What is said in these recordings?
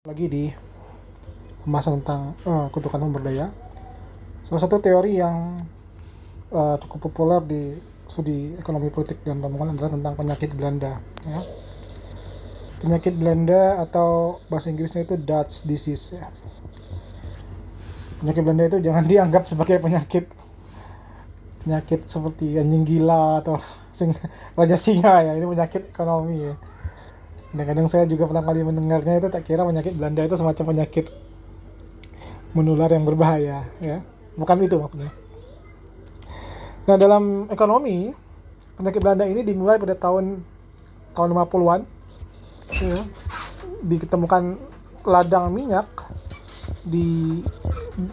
Lagi di pembahasan tentang kutukan sumber daya. Salah satu teori yang cukup populer di studi ekonomi politik dan pembangunan adalah tentang penyakit Belanda. Ya. Penyakit Belanda atau bahasa Inggrisnya itu Dutch disease. Ya. Penyakit Belanda itu jangan dianggap sebagai penyakit seperti anjing gila atau raja singa ya. Ini penyakit ekonomi ya. Kadang-kadang saya juga pernah kali mendengarnya itu, tak kira penyakit Belanda itu semacam penyakit menular yang berbahaya ya. Bukan itu maksudnya. Nah, dalam ekonomi penyakit Belanda ini dimulai pada tahun 50-an ya. Ditemukan ladang minyak di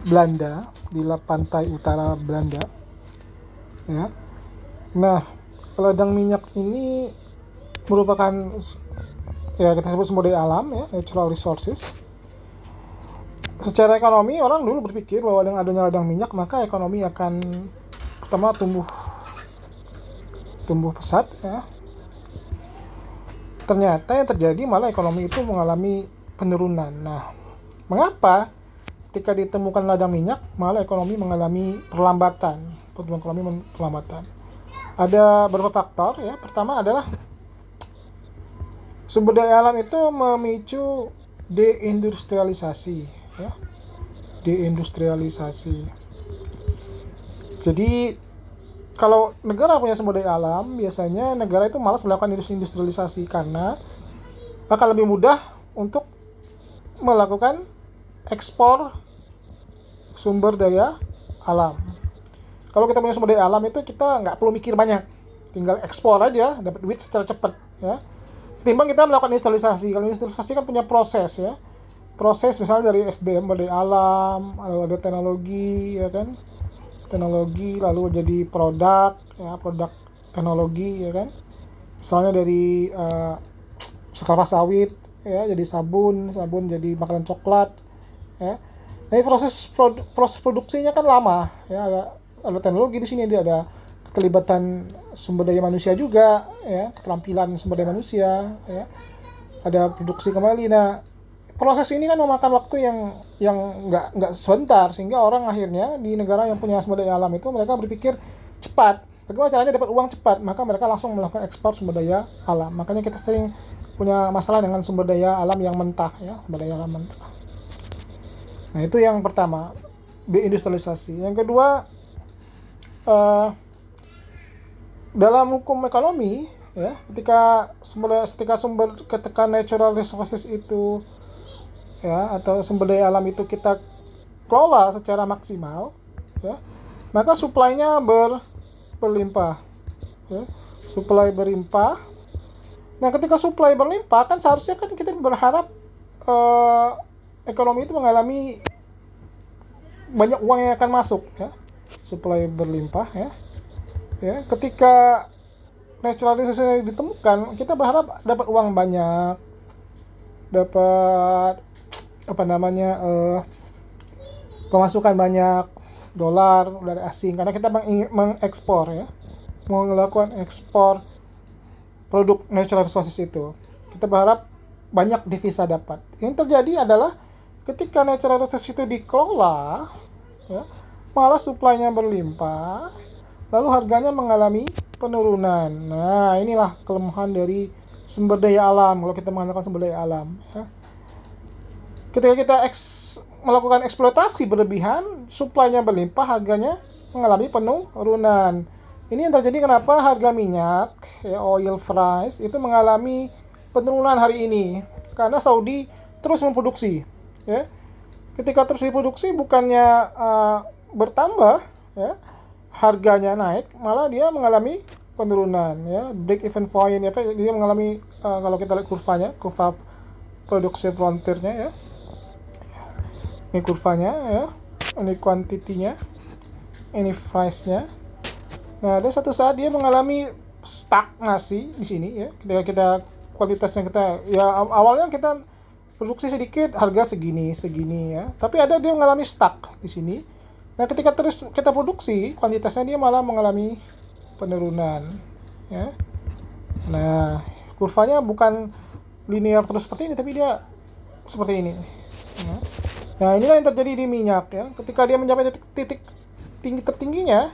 Belanda, di pantai utara Belanda ya. Nah, ladang minyak ini merupakan ya kita sebut sumber daya alam ya, natural resources. Secara ekonomi orang dulu berpikir bahwa dengan adanya ladang minyak maka ekonomi akan pertama tumbuh pesat ya. Ternyata yang terjadi malah ekonomi itu mengalami penurunan. Nah, mengapa ketika ditemukan ladang minyak malah ekonomi mengalami perlambatan? Ada beberapa faktor ya. Pertama adalah sumber daya alam itu memicu deindustrialisasi ya. Jadi kalau negara punya sumber daya alam, biasanya negara itu malas melakukan industrialisasi karena akan lebih mudah untuk melakukan ekspor sumber daya alam. Kalau kita punya sumber daya alam itu kita nggak perlu mikir banyak, tinggal ekspor aja, dapat duit secara cepat ya. Ketimbang kita melakukan industrialisasi. Kalau industrialisasi kan punya proses ya. Proses misalnya dari SDM sumber daya alam, lalu ada teknologi ya kan. Teknologi lalu jadi produk ya, produk teknologi ya kan. Misalnya dari kelapa sawit ya jadi sabun jadi makanan coklat ya. Nah, proses produksinya kan lama ya, ada teknologi di sini, dia ada keterlibatan sumber daya manusia juga ya, keterampilan sumber daya manusia ya, ada produksi kembali. Nah, proses ini kan memakan waktu yang nggak sebentar, sehingga orang akhirnya di negara yang punya sumber daya alam itu mereka berpikir cepat, bagaimana caranya dapat uang cepat, maka mereka langsung melakukan ekspor sumber daya alam. Makanya kita sering punya masalah dengan sumber daya alam yang mentah ya, sumber daya alam mentah. Nah, itu yang pertama, deindustrialisasi. Yang kedua, dalam hukum ekonomi ya, ketika natural resources itu ya atau sumber daya alam itu kita kelola secara maksimal ya, maka supply-nya berlimpah ya, supply berlimpah. Nah, ketika supply berlimpah kan seharusnya kan kita berharap ekonomi itu mengalami banyak uang yang akan masuk ya, supply berlimpah ya. Ya, ketika natural resources ditemukan, kita berharap dapat uang banyak, dapat pemasukan banyak dolar dari asing, karena kita mengekspor ya, mau melakukan ekspor produk natural resources itu, kita berharap banyak devisa dapat. Yang terjadi adalah ketika natural resources itu dikelola ya, malah supply-nya berlimpah, lalu harganya mengalami penurunan. Nah, inilah kelemahan dari sumber daya alam kalau kita menggunakan sumber daya alam ya. Ketika kita melakukan eksploitasi berlebihan, supply-nya berlimpah, harganya mengalami penurunan. Ini yang terjadi kenapa harga minyak ya, oil price itu mengalami penurunan hari ini, karena Saudi terus memproduksi ya. Ketika terus diproduksi bukannya bertambah ya, harganya naik, malah dia mengalami penurunan ya, break even point ya, dia mengalami kalau kita lihat kurva produksi frontiernya ya, ini kurvanya ya, ini kuantitinya, ini price-nya. Nah, ada satu saat dia mengalami stagnasi di sini ya, ketika kita kualitasnya kita ya, awalnya kita produksi sedikit, harga segini ya, tapi ada dia mengalami stuck di sini. Nah, ketika terus kita produksi, kuantitasnya dia malah mengalami penurunan ya. Nah, kurvanya bukan linear terus seperti ini, tapi dia seperti ini. Ya. Nah, inilah yang terjadi di minyak ya. Ketika dia mencapai titik tinggi tertingginya,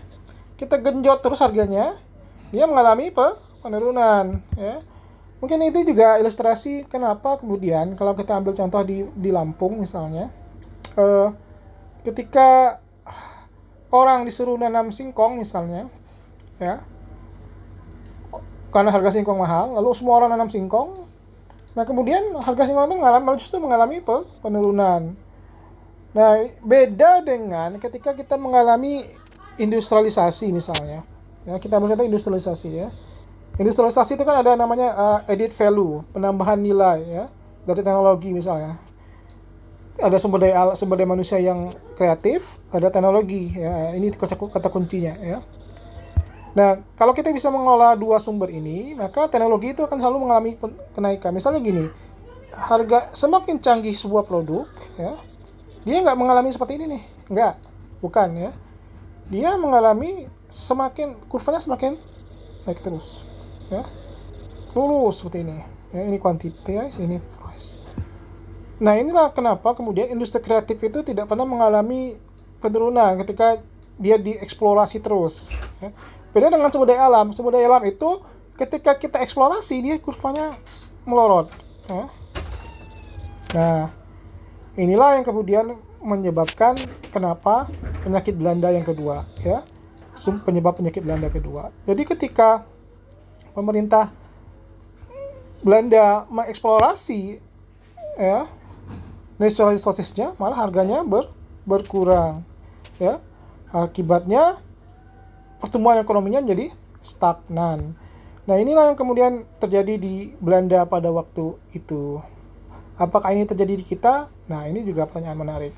kita genjot terus harganya, dia mengalami penurunan ya. Mungkin itu juga ilustrasi kenapa kemudian kalau kita ambil contoh di Lampung misalnya, ketika orang disuruh nanam singkong misalnya ya, karena harga singkong mahal, lalu semua orang nanam singkong, nah kemudian harga singkong itu justru mengalami penurunan. Nah, beda dengan ketika kita mengalami industrialisasi misalnya ya, kita berkata industrialisasi ya. Industrialisasi itu kan ada namanya added value, penambahan nilai ya, dari teknologi misalnya. Ada sumber daya manusia yang kreatif, ada teknologi ya. Ini kata kuncinya ya. Nah, kalau kita bisa mengelola dua sumber ini, maka teknologi itu akan selalu mengalami kenaikan. Misalnya gini, harga semakin canggih sebuah produk ya, dia nggak mengalami seperti ini nih, bukan ya. Dia mengalami kurvanya semakin naik terus ya, lurus seperti ini ya. Ini kuantitas, ini price. Nah, inilah kenapa kemudian industri kreatif itu tidak pernah mengalami penurunan ketika dia dieksplorasi terus ya. Beda dengan sumber daya alam. Sumber daya alam itu ketika kita eksplorasi, dia kurvanya melorot ya. Nah, inilah yang kemudian menyebabkan kenapa penyakit Belanda yang kedua ya, penyebab penyakit Belanda kedua. Jadi ketika pemerintah Belanda mengeksplorasi ya natural resources-nya, malah harganya berkurang ya. Akibatnya pertumbuhan ekonominya menjadi stagnan. Nah, inilah yang kemudian terjadi di Belanda pada waktu itu. Apakah ini terjadi di kita? Nah, ini juga pertanyaan menarik.